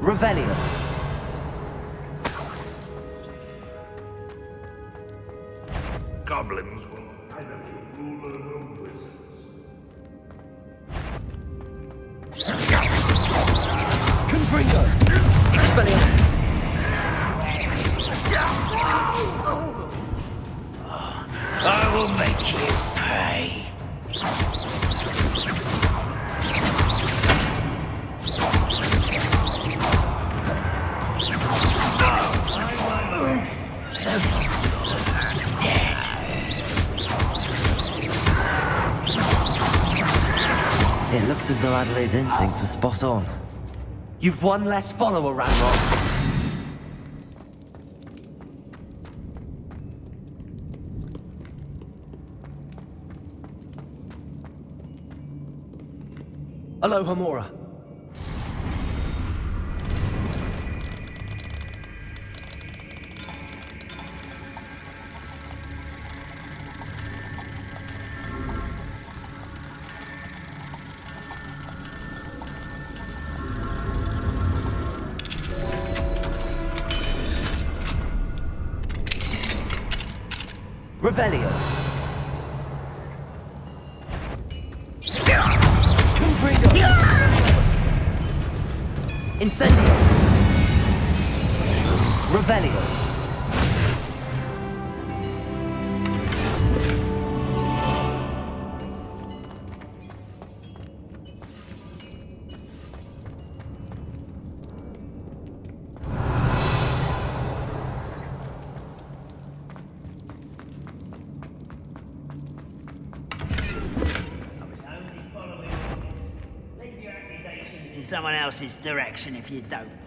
Revelio. Goblins will finally rule over wizards. Confringo! Expelliarmus! I will make you pay. It looks as though Adelaide's instincts were spot on. You've one less follower, Ranrock. Aloha, Mora. Revelio. Confringo. Incendio. Revelio. In someone else's direction if you don't mind.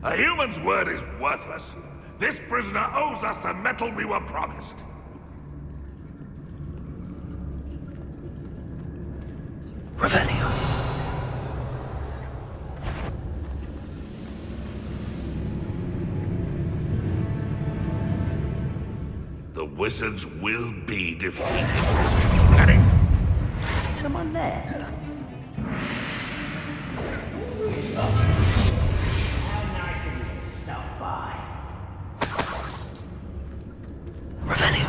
A human's word is worthless. This prisoner owes us the metal we were promised. Revelio. The wizards will be defeated. Ready? Someone there? How nice of you to stop by. Revelio.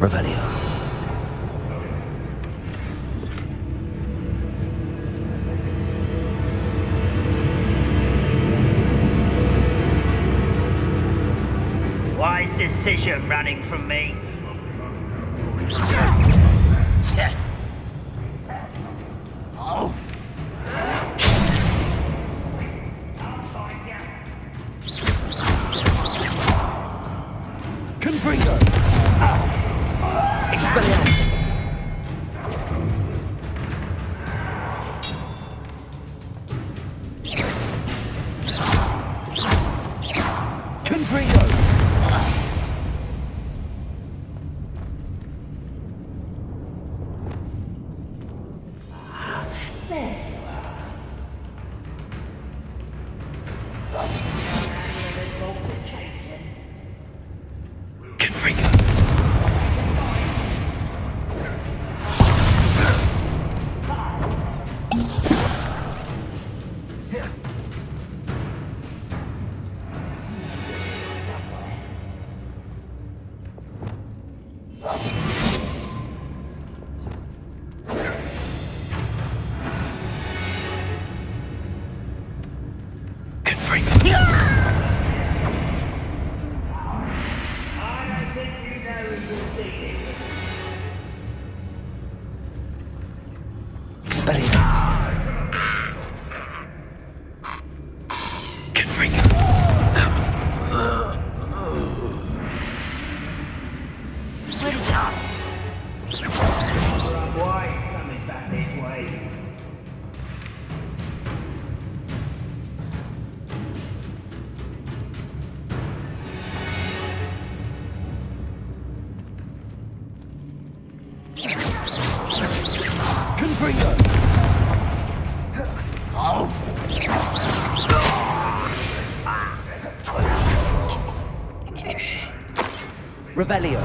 Revelio. Wise decision running from me. Oh. Confringo. Expelliarmus. Confringo. Confringo. Confringo! Revelio.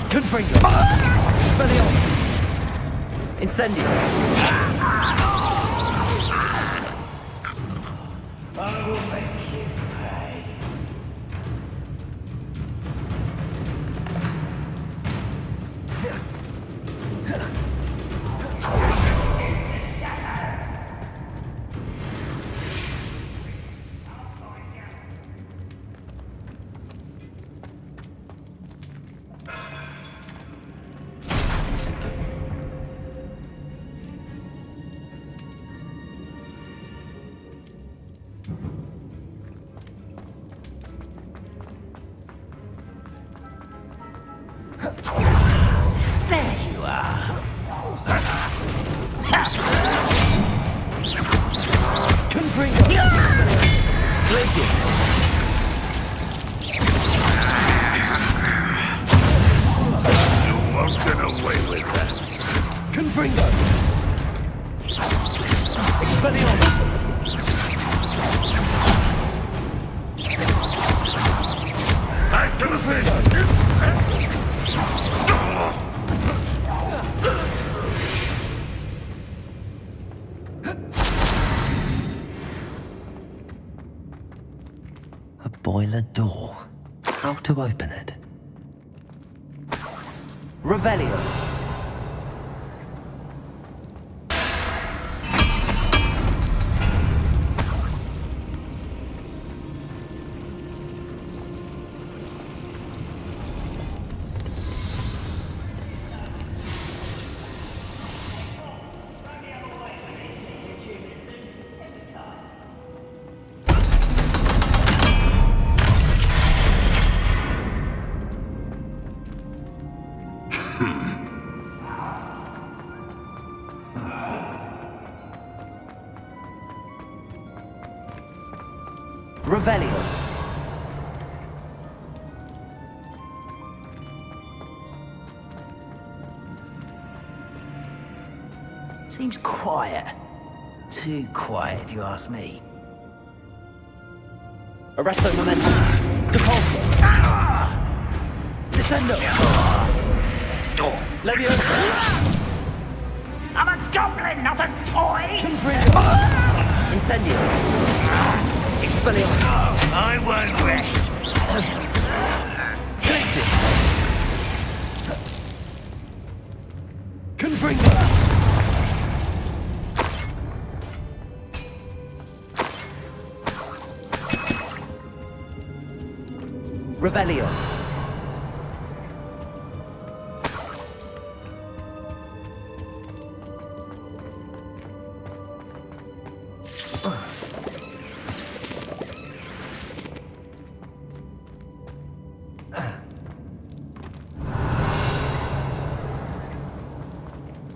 Confringo. Expelliarmus. Incendio. I will make you pay. There you are. Confringo. Expelliarmus. Glacius. You won't get away with that. Confringo. Expelliarmus. I should have been. A boiler door. How to open it? Revelio. Revelio. Seems quiet. Too quiet, if you ask me. Arresto momentum. Depulso. Descendo. Leviosa. I'm a goblin, not a toy! Confringo. Incendio. Expelliarmus. I won't rest. Glacius. Confringo. Revelio.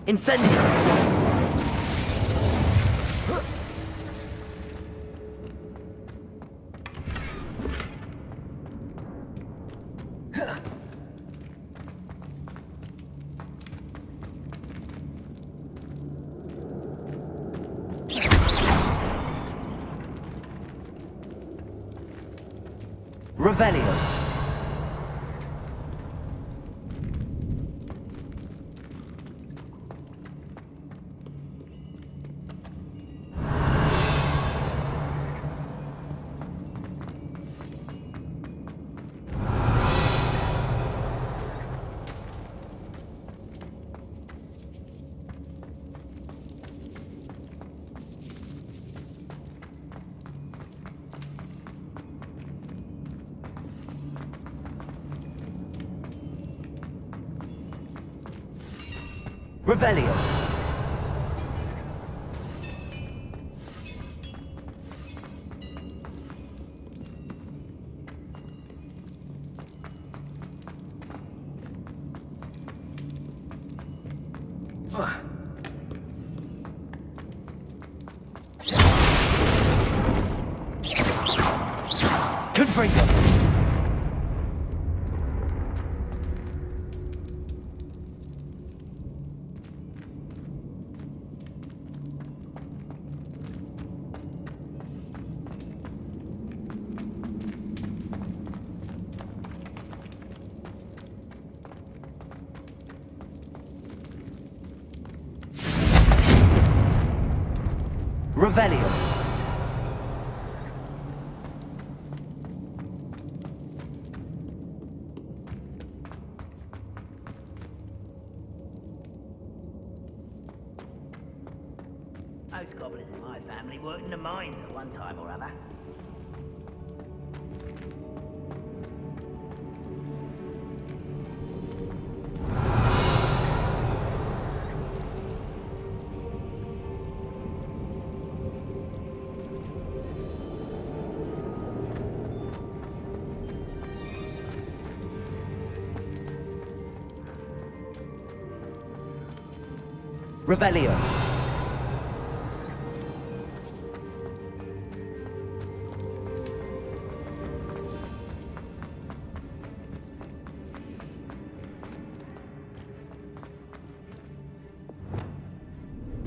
Incendio. Revelio. Revelio. Confringo! Revelio. Most goblins in my family worked in the mines at one time or other. Revelio.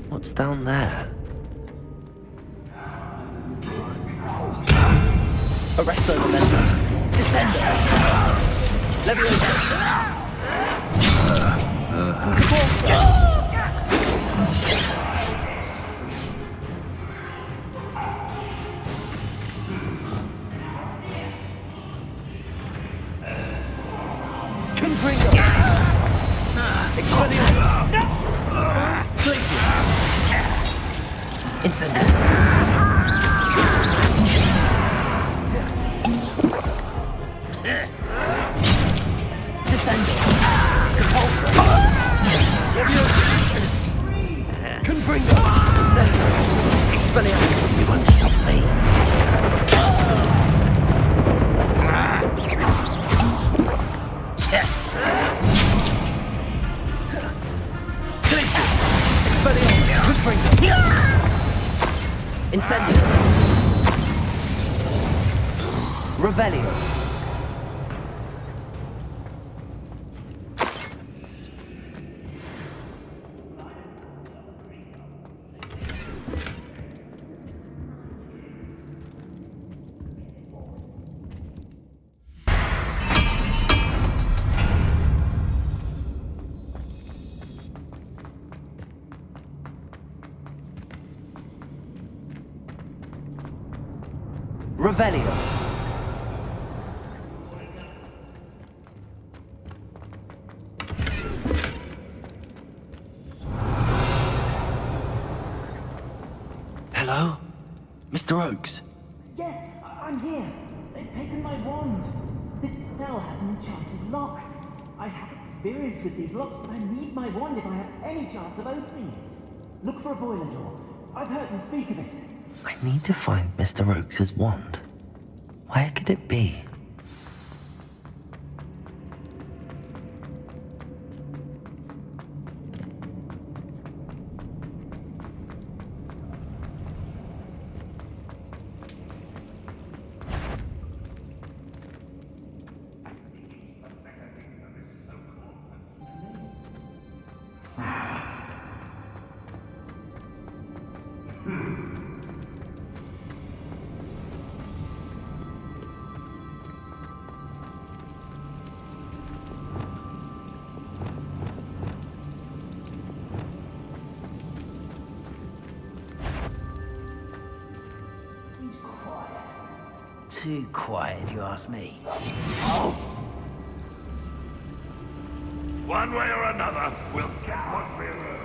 What's down there? Arresto momentum. Descendo. Leviosa. Cabalsa. Confringo. Expelliarmus. Glacier. Incendio. Descendo. Capulsa. Leviosa. Confringo. Incendio. Expelliarmus. You won't stop me. Glacier. Expelliarmus. Confringo. Incendio. Revelio. Revelio. Hello? Mr. Oakes? Yes, I'm here. They've taken my wand. This cell has an enchanted lock. I have experience with these locks, but I need my wand if I have any chance of opening it. Look for a boiler door. I've heard them speak of it. I need to find Mr. Oakes' wand. Where could it be? Too quiet, if you ask me. One way or another, we'll get what we earn.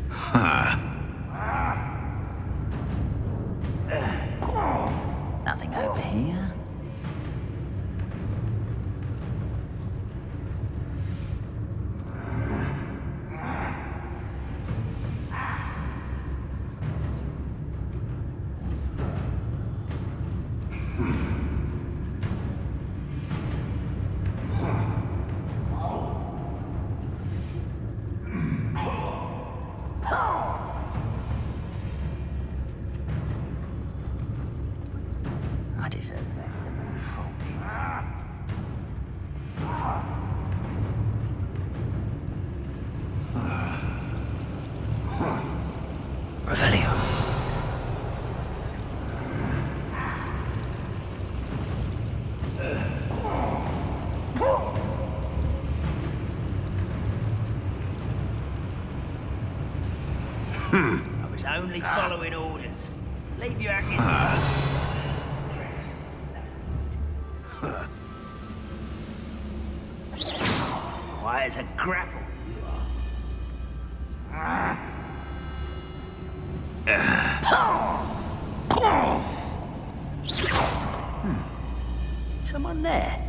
Huh. only following orders. Leave your acting. Quiet as a grapple. Someone there?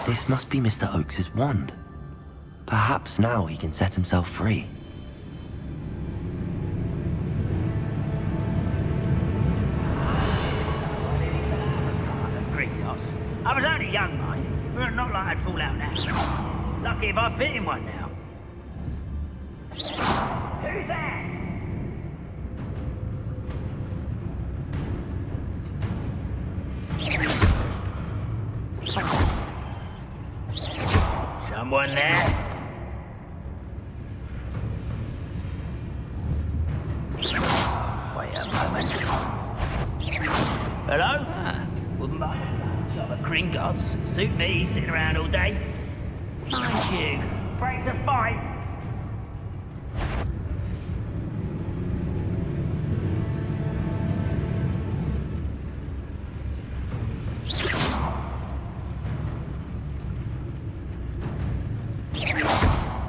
This must be Mr. Oakes' wand. Perhaps now he can set himself free. Gringotts. I was only young, mind. But not like I'd fall out now. Lucky if I fit in one now. Who's that? Someone there? Wait a moment. Hello? Wouldn't mind a job at Gringotts. Suit me, sitting around all day. Mind you, afraid to fight.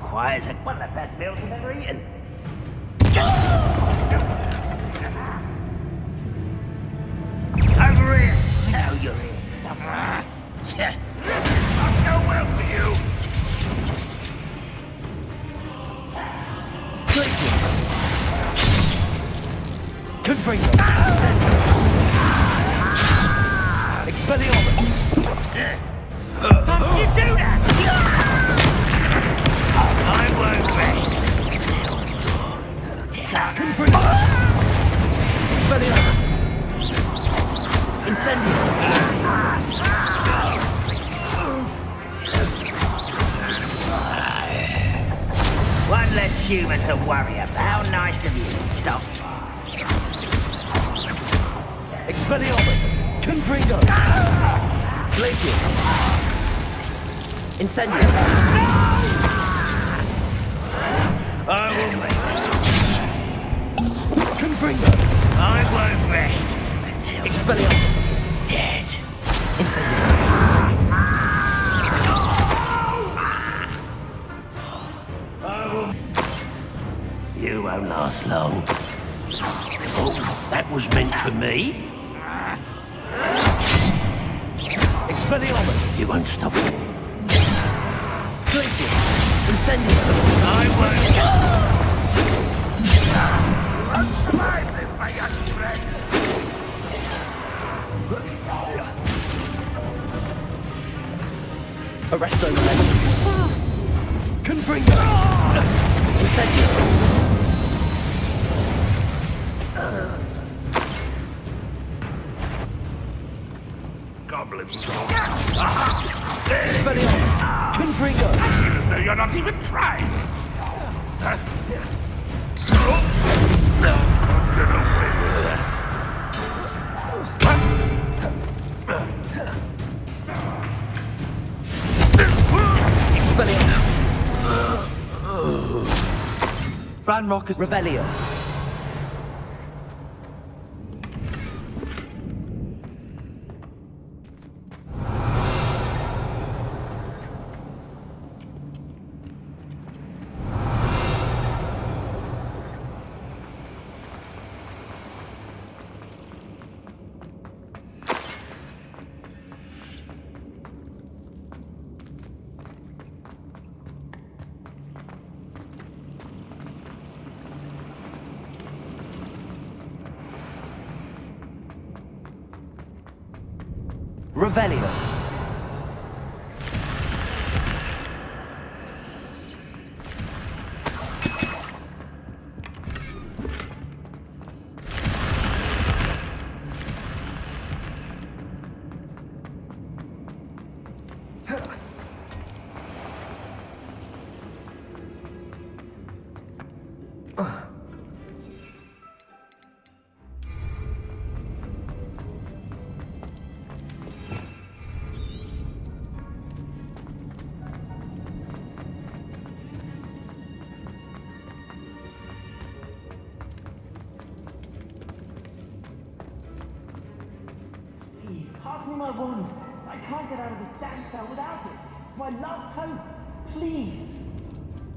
Quiet as one of the best meals I've ever eaten. Over here! I know you're here somewhere. Not so well for you. Glacier! Confringo! Expelliarmus! How did you do that? I won't rest. Confringo! Expelliarmus! Incendio! One less human to worry about. How nice of you to stop. Expelliarmus! Confringo! Glacius! Incendio! I will wait. Confringo! I won't rest until Expelliarmus! dead. Incendio! You won't last long. Oh, that was meant for me. Expelliarmus! You won't stop. Glacius! Incendio! I won't. Survive this, my young friend. Arresto Millennium! Confringo! Incendio! Goblins. Expelliarmus! Confringo! Feel as though you're not even trying. Huh? Get away with that. Expelliarmus! Ranrock's Revelio! Revelio. Please, pass me my wand. I can't get out of this damn cell without it. It's my last hope. Please.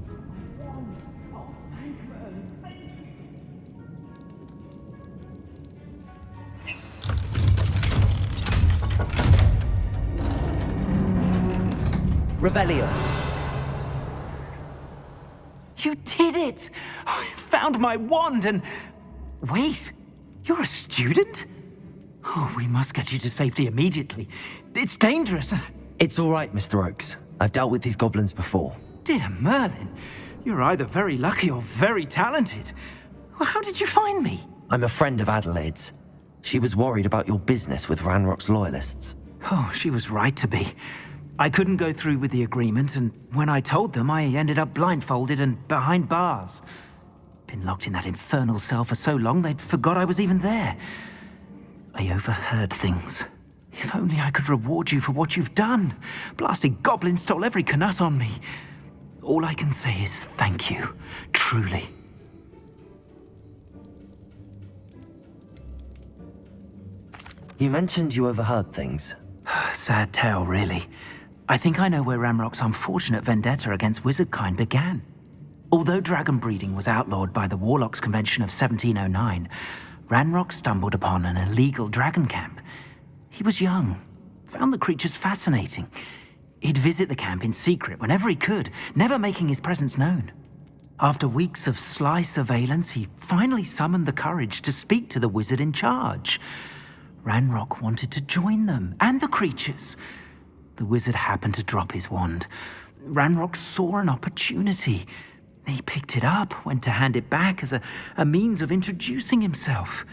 My wand. Oh, thank Merlin. Thank you. Revelio. You did it! I found my wand and... Wait, you're a student? Oh, we must get you to safety immediately. It's dangerous. It's all right, Mr. Oakes. I've dealt with these goblins before. Dear Merlin, you're either very lucky or very talented. Well, how did you find me? I'm a friend of Adelaide's. She was worried about your business with Ranrock's loyalists. Oh, she was right to be. I couldn't go through with the agreement, and when I told them, I ended up blindfolded and behind bars. Been locked in that infernal cell for so long, they'd forgot I was even there. I overheard things. If only I could reward you for what you've done. Blasted goblin stole every canut on me. All I can say is thank you, truly. You mentioned you overheard things. Sad tale, really. I think I know where Ranrock's unfortunate vendetta against wizardkind began. Although dragon breeding was outlawed by the Warlocks Convention of 1709, Ranrock stumbled upon an illegal dragon camp. He was young, found the creatures fascinating. He'd visit the camp in secret whenever he could, never making his presence known. After weeks of sly surveillance, he finally summoned the courage to speak to the wizard in charge. Ranrock wanted to join them, and the creatures. The wizard happened to drop his wand. Ranrock saw an opportunity. He picked it up, went to hand it back as a means of introducing himself.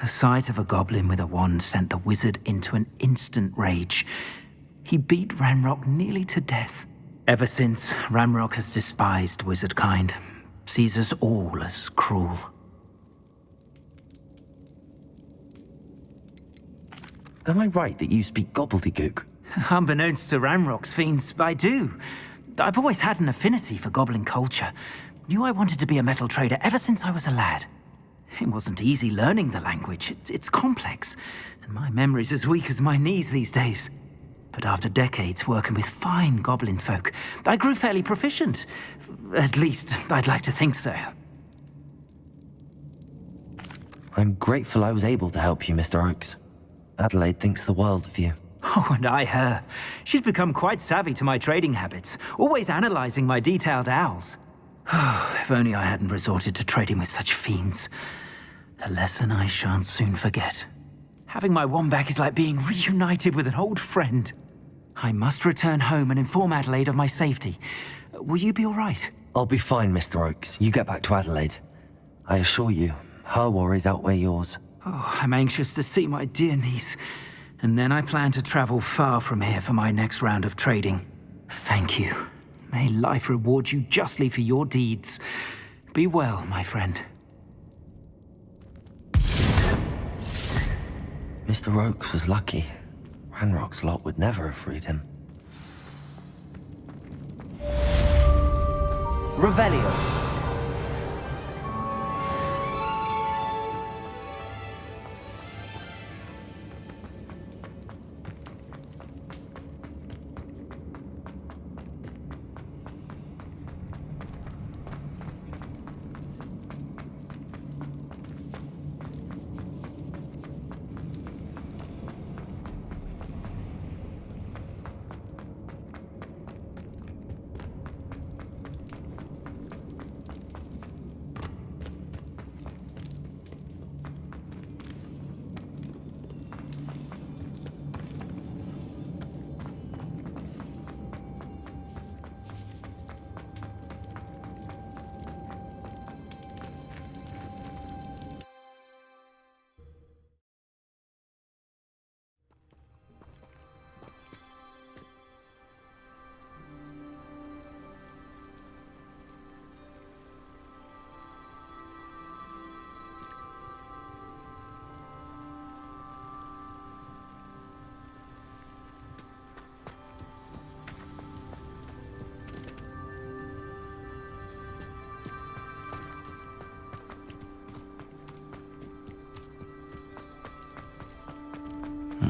The sight of a goblin with a wand sent the wizard into an instant rage. He beat Ranrock nearly to death. Ever since, Ranrock has despised wizardkind, sees us all as cruel. Am I right that you speak gobbledygook? Unbeknownst to Ranrock's fiends, I do. I've always had an affinity for goblin culture. Knew I wanted to be a metal trader ever since I was a lad. It wasn't easy learning the language. It's complex, and my memory's as weak as my knees these days. But after decades working with fine goblin folk, I grew fairly proficient. At least, I'd like to think so. I'm grateful I was able to help you, Mr. Oakes. Adelaide thinks the world of you. Oh, and I her. She's become quite savvy to my trading habits, always analyzing my detailed owls. If only I hadn't resorted to trading with such fiends. A lesson I shan't soon forget. Having my wand back is like being reunited with an old friend. I must return home and inform Adelaide of my safety. Will you be all right? I'll be fine, Mr. Oakes. You get back to Adelaide. I assure you, her worries outweigh yours. Oh, I'm anxious to see my dear niece. And then I plan to travel far from here for my next round of trading. Thank you. May life reward you justly for your deeds. Be well, my friend. Mr. Oakes was lucky. Ranrock's lot would never have freed him. Revelio.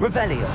Revelio.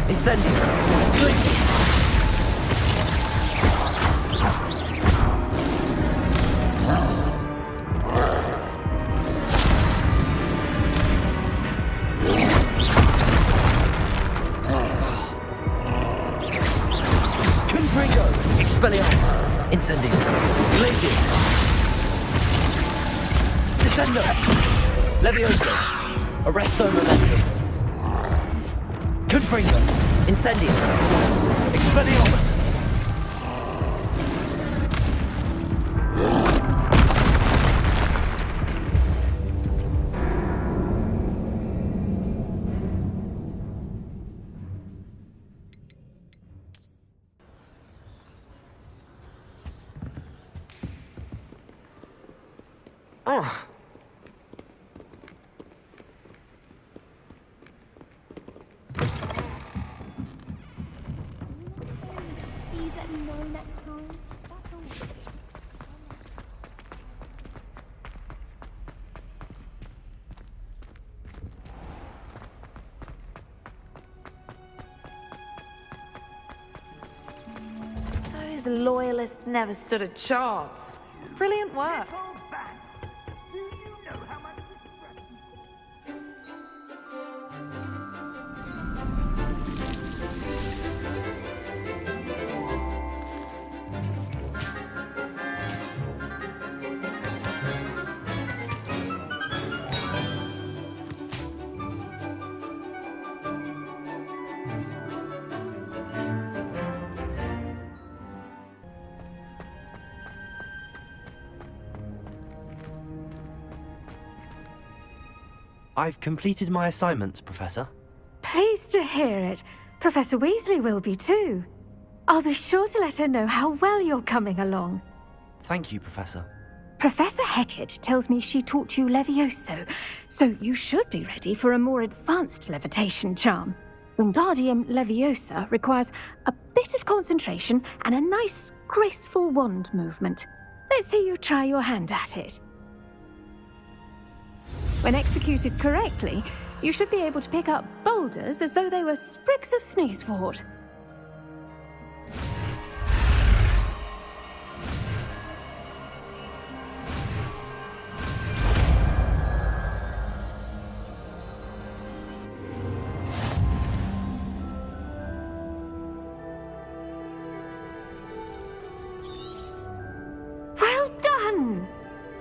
Incendio. Glacier. Confringo. Expelliarmus. Incendio. Glacier. Descendo. Levioso. Arresto Momentum. Confringo. Incendio. Expelliarmus. Please let me know next time. That's all. Those loyalists never stood a chance. Brilliant work. Do you know how much this is? I've completed my assignments, Professor. Pleased to hear it. Professor Weasley will be too. I'll be sure to let her know how well you're coming along. Thank you, Professor. Professor Hecat tells me she taught you Levioso, so you should be ready for a more advanced levitation charm. Wingardium Leviosa requires a bit of concentration and a nice, graceful wand movement. Let's see you try your hand at it. When executed correctly, you should be able to pick up boulders as though they were sprigs of sneezewort. Well done!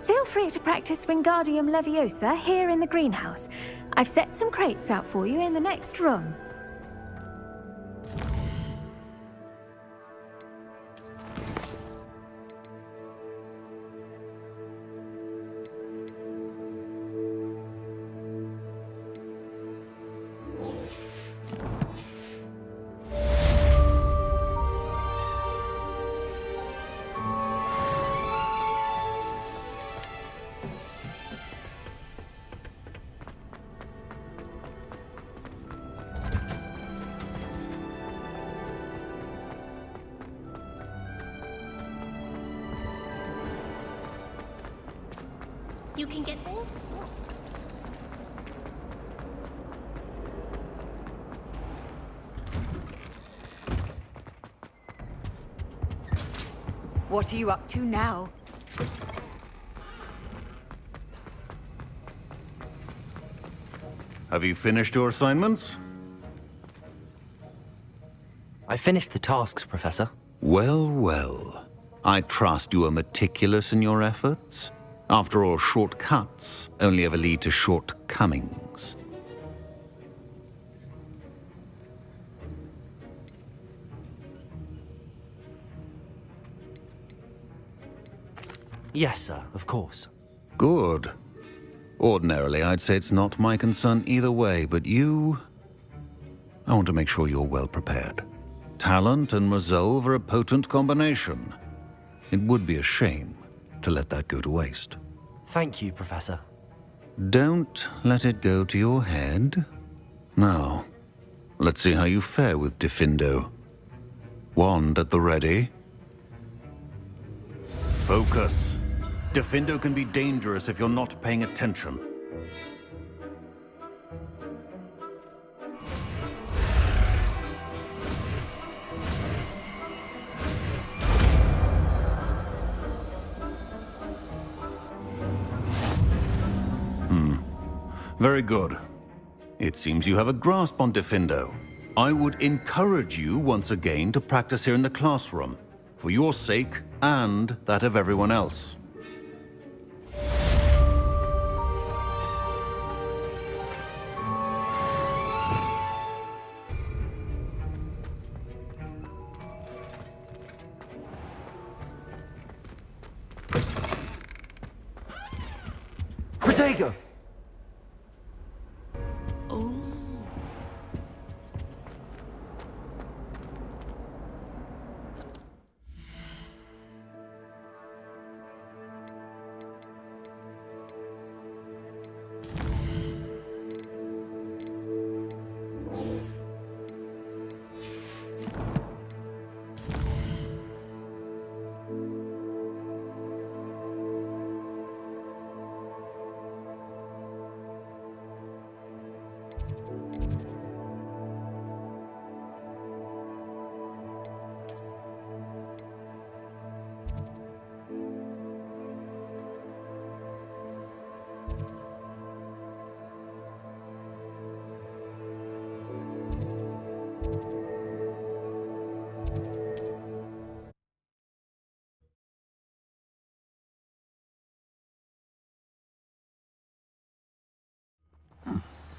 Feel free to practice Wingardium Leviosa here in the greenhouse. I've set some crates out for you in the next room. You can get all. What are you up to now? Have you finished your assignments? I finished the tasks, Professor. Well, well. I trust you are meticulous in your efforts. After all, shortcuts only ever lead to shortcomings. Yes, sir, of course. Good. Ordinarily, I'd say it's not my concern either way, but you... I want to make sure you're well prepared. Talent and resolve are a potent combination. It would be a shame to let that go to waste. Thank you, Professor. Don't let it go to your head. Now, let's see how you fare with Diffindo. Wand at the ready. Focus. Diffindo can be dangerous if you're not paying attention. Very good. It seems you have a grasp on Diffindo. I would encourage you once again to practice here in the classroom, for your sake and that of everyone else. Protego!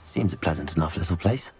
Seems a pleasant enough little place.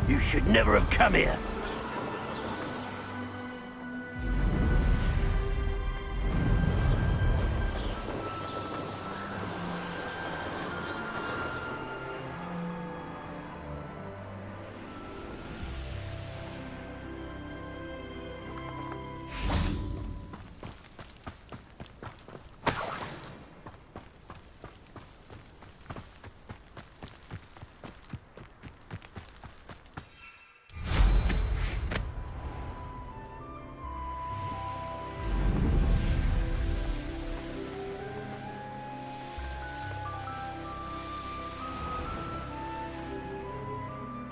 You should never have come here.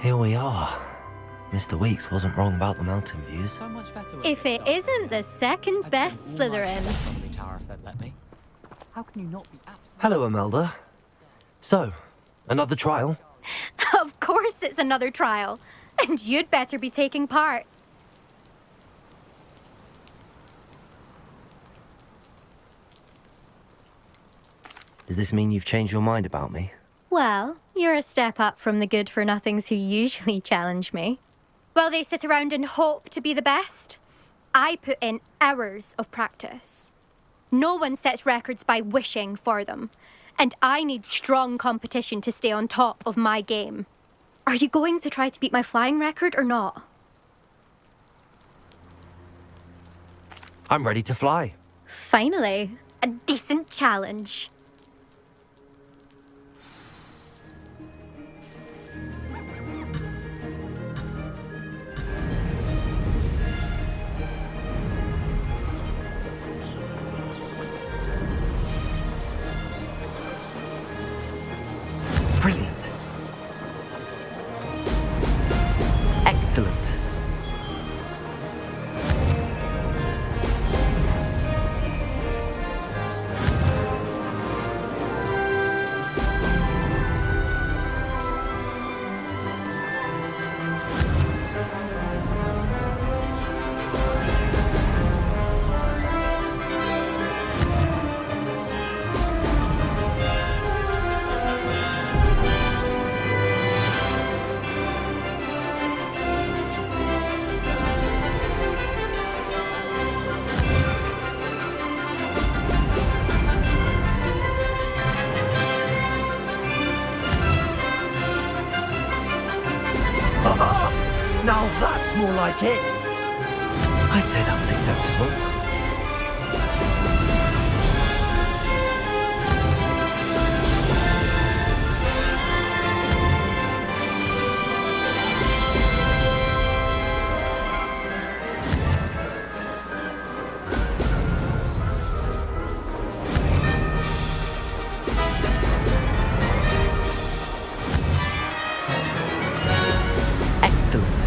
Here we are. Mr. Weeks wasn't wrong about the mountain views. If it isn't the second best Slytherin. How can you not be Hello, Imelda. So, another trial? Of course it's another trial. And you'd better be taking part. Does this mean you've changed your mind about me? Well, you're a step up from the good-for-nothings who usually challenge me. While they sit around and hope to be the best, I put in hours of practice. No one sets records by wishing for them, and I need strong competition to stay on top of my game. Are you going to try to beat my flying record or not? I'm ready to fly. Finally, a decent challenge. Brilliant. Excellent. Now that's more like it. I'd say that was acceptable. Excellent.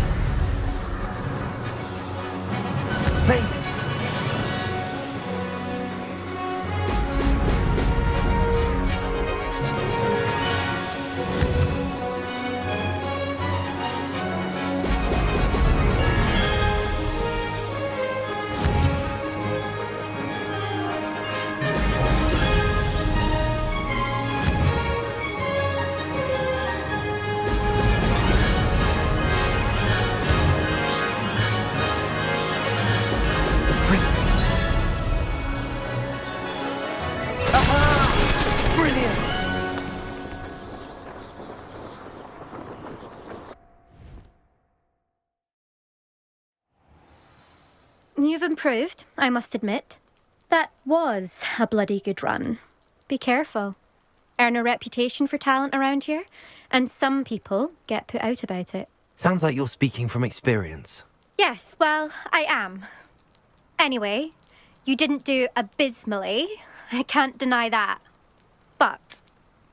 Made it. You've improved, I must admit. That was a bloody good run. Be careful. Earn a reputation for talent around here, and some people get put out about it. Sounds like you're speaking from experience. Yes, well, I am. Anyway, you didn't do abysmally. I can't deny that. But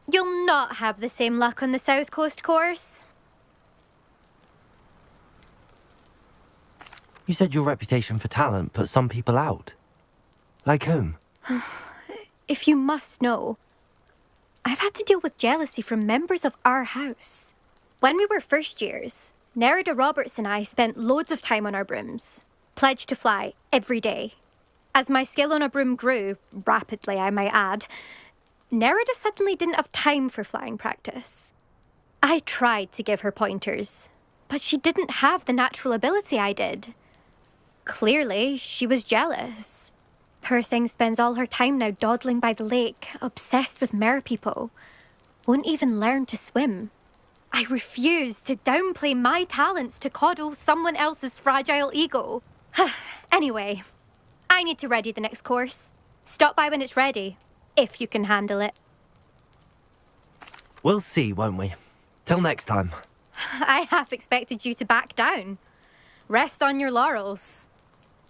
you'll not have the same luck on the South Coast course. You said your reputation for talent put some people out. Like whom? If you must know, I've had to deal with jealousy from members of our house. When we were first years, Nerida Roberts and I spent loads of time on our brooms, pledged to fly every day. As my skill on a broom grew, rapidly I might add, Nerida suddenly didn't have time for flying practice. I tried to give her pointers, but she didn't have the natural ability I did. Clearly, she was jealous. Poor thing spends all her time now dawdling by the lake, obsessed with merpeople. Won't even learn to swim. I refuse to downplay my talents to coddle someone else's fragile ego. Anyway, I need to ready the next course. Stop by when it's ready, if you can handle it. We'll see, won't we? Till next time. I half expected you to back down. Rest on your laurels.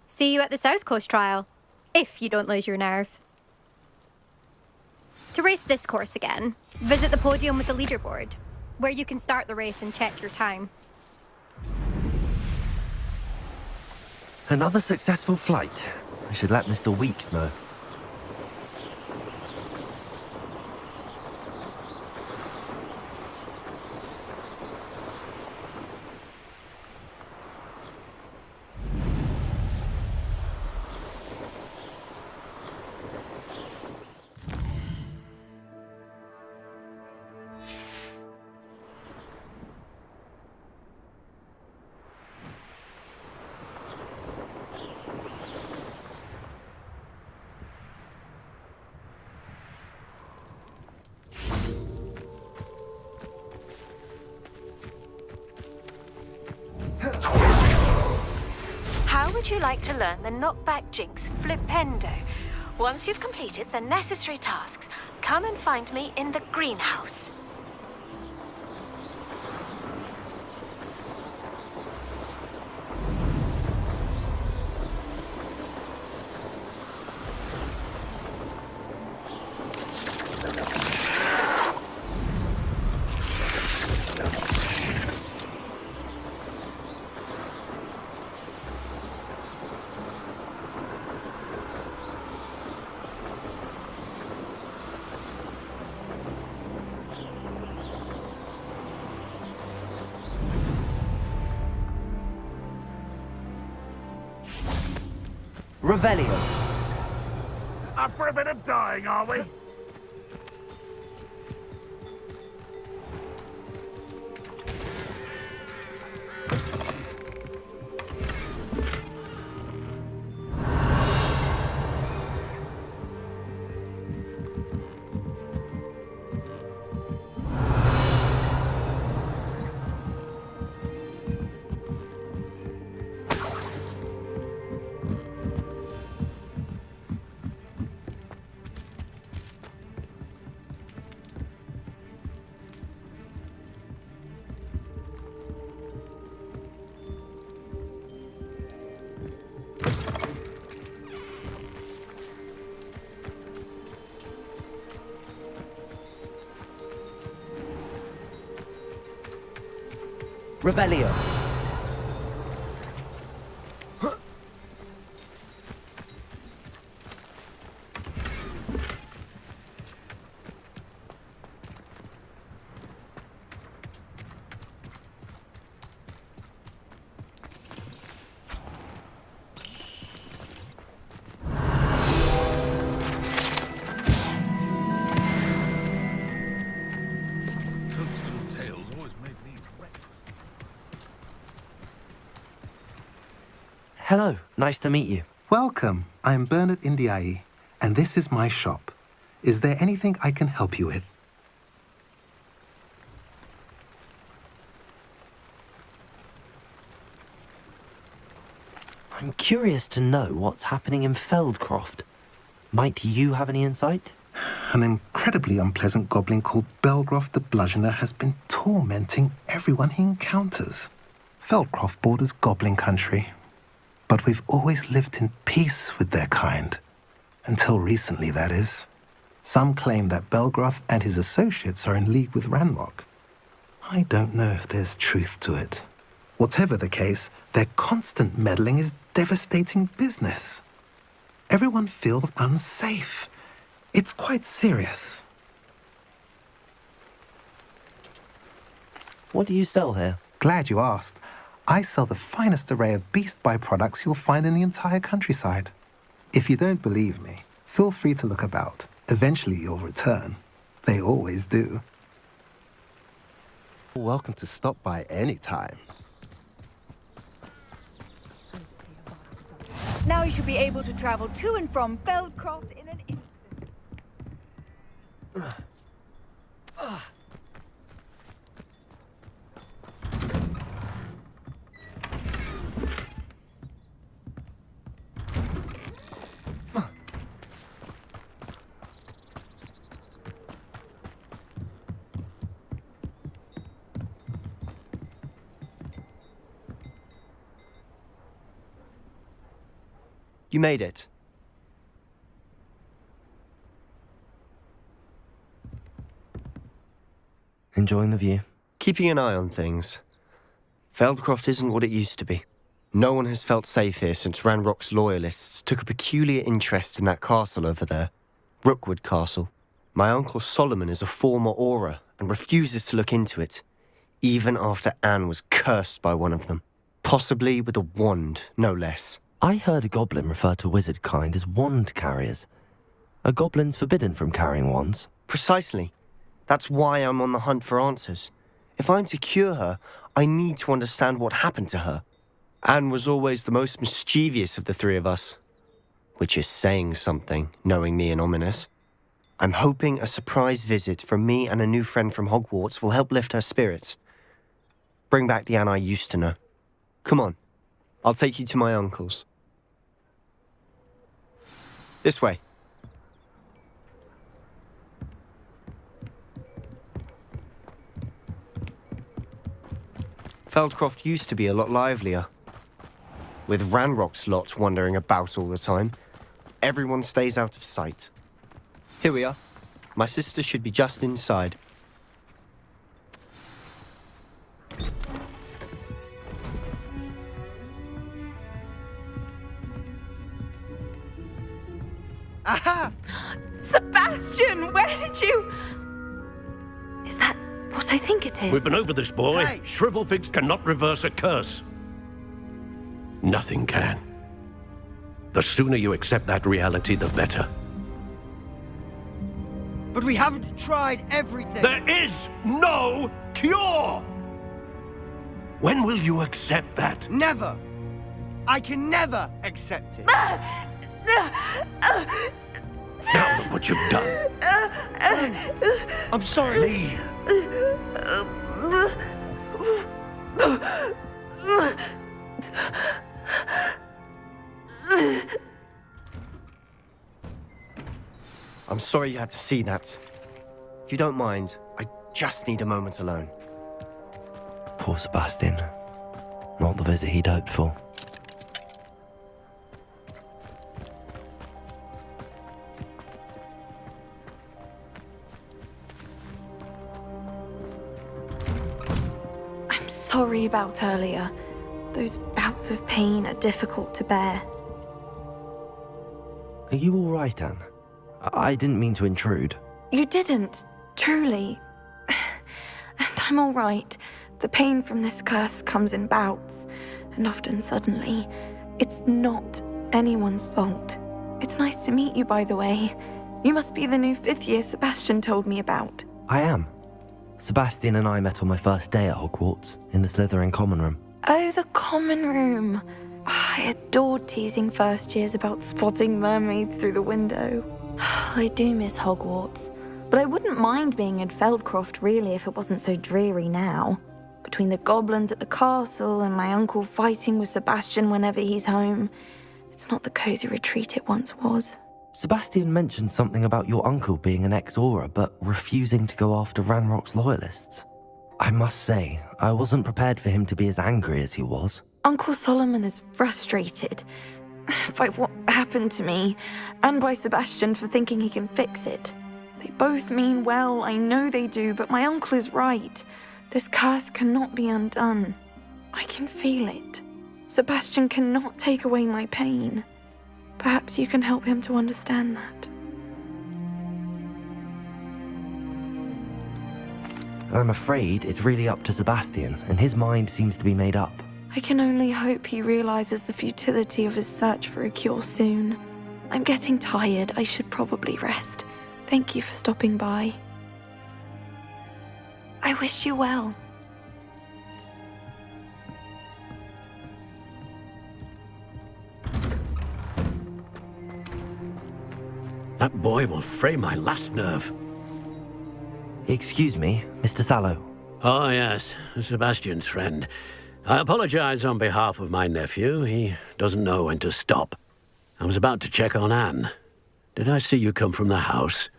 See you at the South Coast trial, if you don't lose your nerve. To race this course again, visit the podium with the leaderboard, where you can start the race and check your time. Another successful flight. I should let Mr. Weeks know. would you like to learn the knockback jinx flipendo? Once you've completed the necessary tasks, come and find me in the greenhouse. Revelio. Up for a bit of dying, are we? Revelio. Hello, nice to meet you. Welcome. I'm Bernard Indiai, and this is my shop. Is there anything I can help you with? I'm curious to know what's happening in Feldcroft. Might you have any insight? An incredibly unpleasant goblin called Belgroth the Bludgeoner has been tormenting everyone he encounters. Feldcroft borders goblin country, but we've always lived in peace with their kind. Until recently, that is. Some claim that Belgroth and his associates are in league with Ranrock. I don't know if there's truth to it. Whatever the case, their constant meddling is devastating business. Everyone feels unsafe. It's quite serious. What do you sell here? Glad you asked. I sell the finest array of beast byproducts you'll find in the entire countryside. If you don't believe me, feel free to look about. Eventually you'll return. They always do. Welcome to stop by any time. Now you should be able to travel to and from Feldcroft in an instant. You made it. Enjoying the view? Keeping an eye on things. Feldcroft isn't what it used to be. No one has felt safe here since Ranrock's loyalists took a peculiar interest in that castle over there. Rookwood Castle. My uncle Solomon is a former Auror and refuses to look into it, even after Anne was cursed by one of them. Possibly with a wand, no less. I heard a goblin refer to wizard kind as wand carriers. Are goblins forbidden from carrying wands? Precisely. That's why I'm on the hunt for answers. If I'm to cure her, I need to understand what happened to her. Anne was always the most mischievous of the three of us. Which is saying something, knowing me and Ominous. I'm hoping a surprise visit from me and a new friend from Hogwarts will help lift her spirits. Bring back the Anne I used to know. Come on, I'll take you to my uncle's. This way. Feldcroft used to be a lot livelier. With Ranrock's lot wandering about all the time, everyone stays out of sight. Here we are. My sister should be just inside. Aha! Sebastian, where did you... Is that what I think it is? We've been over this, boy. Hey! Shrivelfigs cannot reverse a curse. Nothing can. The sooner you accept that reality, the better. But we haven't tried everything. There is no cure! When will you accept that? Never. I can never accept it. Now look what you've done. I'm sorry. Leave. I'm sorry you had to see that. If you don't mind, I just need a moment alone. Poor Sebastian. Not the visit he'd hoped for. I'm sorry about earlier. Those bouts of pain are difficult to bear. Are you all right, Anne? I didn't mean to intrude. You didn't, truly. And I'm all right. The pain from this curse comes in bouts, and often suddenly. It's not anyone's fault. It's nice to meet you, by the way. You must be the new 5th year Sebastian told me about. I am. Sebastian and I met on my first day at Hogwarts, in the Slytherin common room. Oh, the common room. I adored teasing first years about spotting mermaids through the window. I do miss Hogwarts, but I wouldn't mind being in Feldcroft really if it wasn't so dreary now. Between the goblins at the castle and my uncle fighting with Sebastian whenever he's home, it's not the cozy retreat it once was. Sebastian mentioned something about your uncle being an ex-Auror, but refusing to go after Ranrock's loyalists. I must say, I wasn't prepared for him to be as angry as he was. Uncle Solomon is frustrated by what happened to me, and by Sebastian for thinking he can fix it. They both mean well, I know they do, but my uncle is right. This curse cannot be undone. I can feel it. Sebastian cannot take away my pain. Perhaps you can help him to understand that. I'm afraid it's really up to Sebastian, and his mind seems to be made up. I can only hope he realizes the futility of his search for a cure soon. I'm getting tired. I should probably rest. Thank you for stopping by. I wish you well. That boy will fray my last nerve. Excuse me, Mr. Sallow. Oh, yes, Sebastian's friend. I apologize on behalf of my nephew. He doesn't know when to stop. I was about to check on Anne. Did I see you come from the house?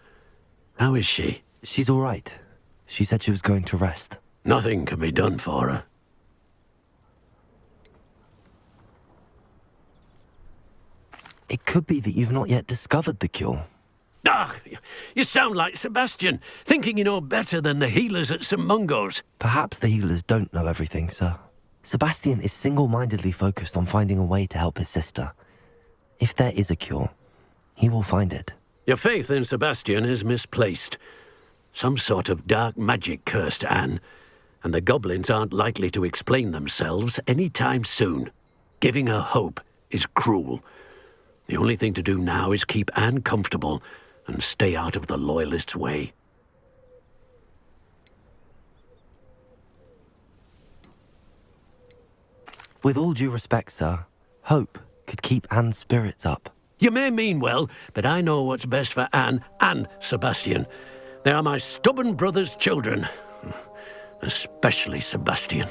How is she? She's all right. She said she was going to rest. Nothing can be done for her. It could be that you've not yet discovered the cure. Ah, you sound like Sebastian, thinking you know better than the healers at St. Mungo's. Perhaps the healers don't know everything, sir. Sebastian is single-mindedly focused on finding a way to help his sister. If there is a cure, he will find it. Your faith in Sebastian is misplaced. Some sort of dark magic cursed Anne, and the goblins aren't likely to explain themselves any time soon. Giving her hope is cruel. The only thing to do now is keep Anne comfortable and stay out of the Loyalists' way. With all due respect, sir, hope could keep Anne's spirits up. You may mean well, but I know what's best for Anne and Sebastian. They are my stubborn brother's children. Especially Sebastian.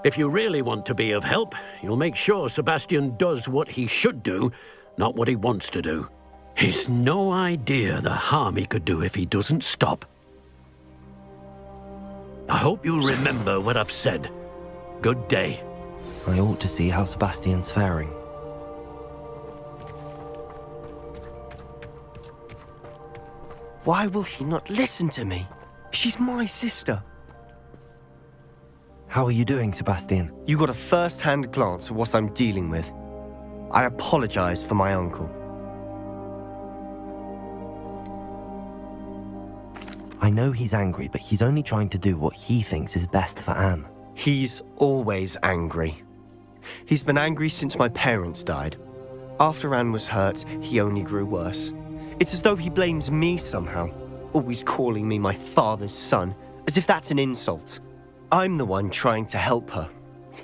If you really want to be of help, you'll make sure Sebastian does what he should do, not what he wants to do. He's no idea the harm he could do if he doesn't stop. I hope you'll remember what I've said. Good day. I ought to see how Sebastian's faring. Why will he not listen to me? She's my sister. How are you doing, Sebastian? You got a first-hand glance at what I'm dealing with. I apologize for my uncle. I know he's angry, but he's only trying to do what he thinks is best for Anne. He's always angry. He's been angry since my parents died. After Anne was hurt, he only grew worse. It's as though he blames me somehow, always calling me my father's son, as if that's an insult. I'm the one trying to help her.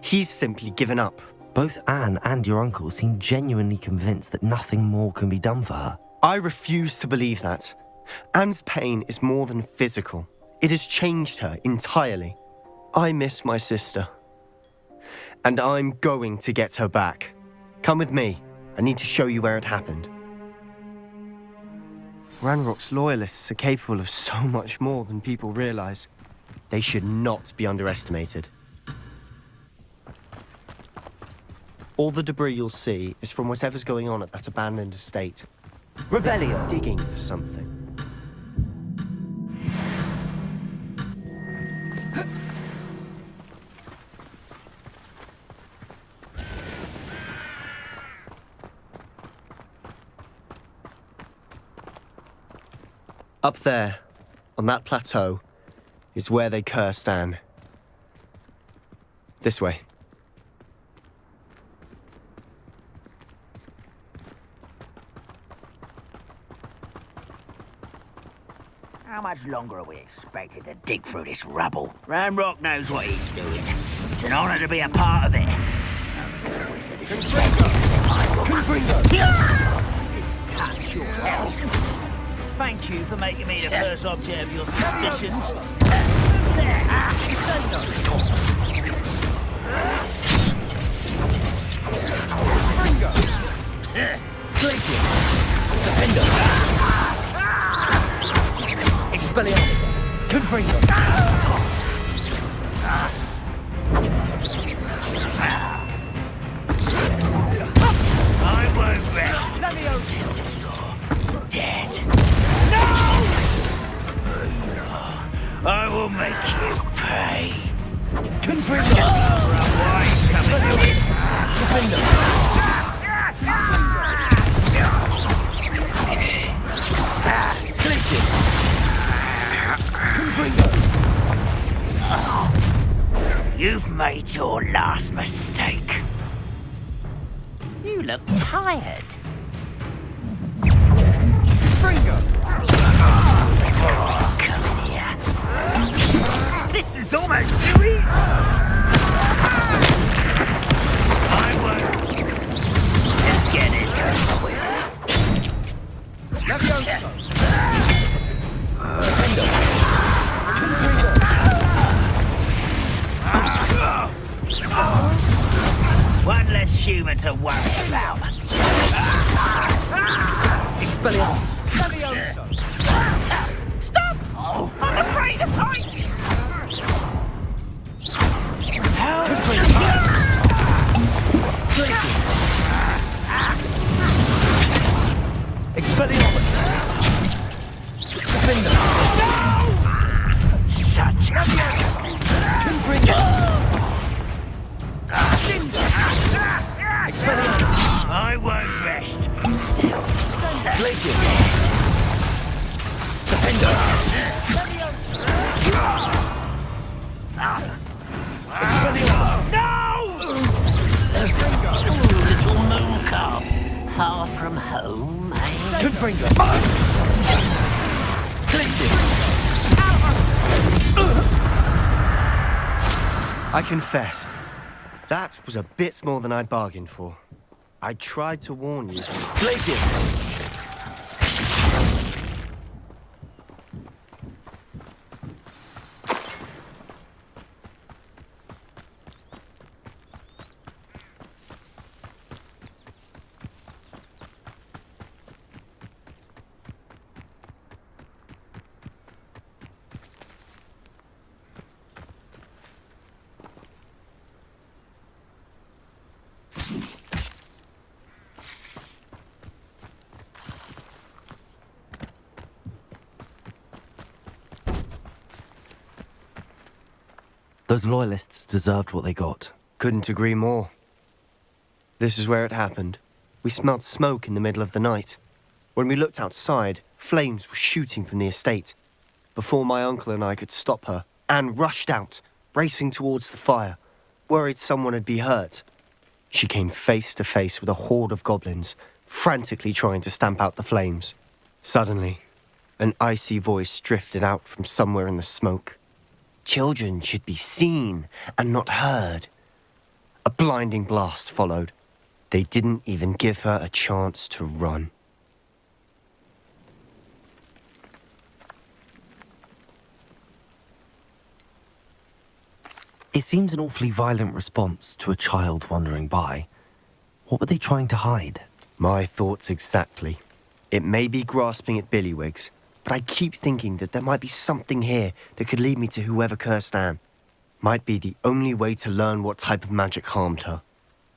He's simply given up. Both Anne and your uncle seem genuinely convinced that nothing more can be done for her. I refuse to believe that. Anne's pain is more than physical. It has changed her entirely. I miss my sister. And I'm going to get her back. Come with me. I need to show you where it happened. Ranrock's loyalists are capable of so much more than people realize. They should not be underestimated. All the debris you'll see is from whatever's going on at that abandoned estate. Revelio. Digging for something. Up there, on that plateau, is where they cursed Anne. This way. How much longer are we expected to dig through this rubble? Ranrock knows what he's doing. It's an honor to be a part of it. Touch your health. Thank you for making me the first object of your suspicions. Expelliarmus! Confringo! I won't rest. You're dead. No! I will make you pay. Confringo! You've made your last mistake. You look tired. Confringo! Come here. This is almost too easy. I won't. Let's get this over with. One less human to worry about. Expelliarmus! Stop! I'm afraid of heights! Expelliarmus! Defender! No! Such a... Confringo! Expelliarmus! I won't rest until... Glacius! Defender! Expelliarmus! No! Little moon calf. Far from home, eh? Confringo! Glacius! I confess, that was a bit more than I'd bargained for. I tried to warn you. Glacius! Those loyalists deserved what they got. Couldn't agree more. This is where it happened. We smelled smoke in the middle of the night. When we looked outside, flames were shooting from the estate. Before my uncle and I could stop her, Anne rushed out, racing towards the fire, worried someone had been hurt. She came face to face with a horde of goblins, frantically trying to stamp out the flames. Suddenly, an icy voice drifted out from somewhere in the smoke. Children should be seen and not heard. A blinding blast followed. They didn't even give her a chance to run. It seems an awfully violent response to a child wandering by. What were they trying to hide? My thoughts exactly. It may be grasping at Billywigs, but I keep thinking that there might be something here that could lead me to whoever cursed Anne. Might be the only way to learn what type of magic harmed her,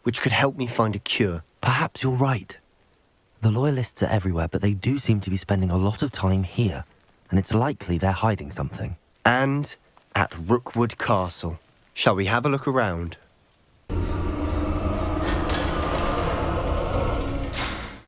which could help me find a cure. Perhaps you're right. The Loyalists are everywhere, but they do seem to be spending a lot of time here, and it's likely they're hiding something. And at Rookwood Castle. Shall we have a look around?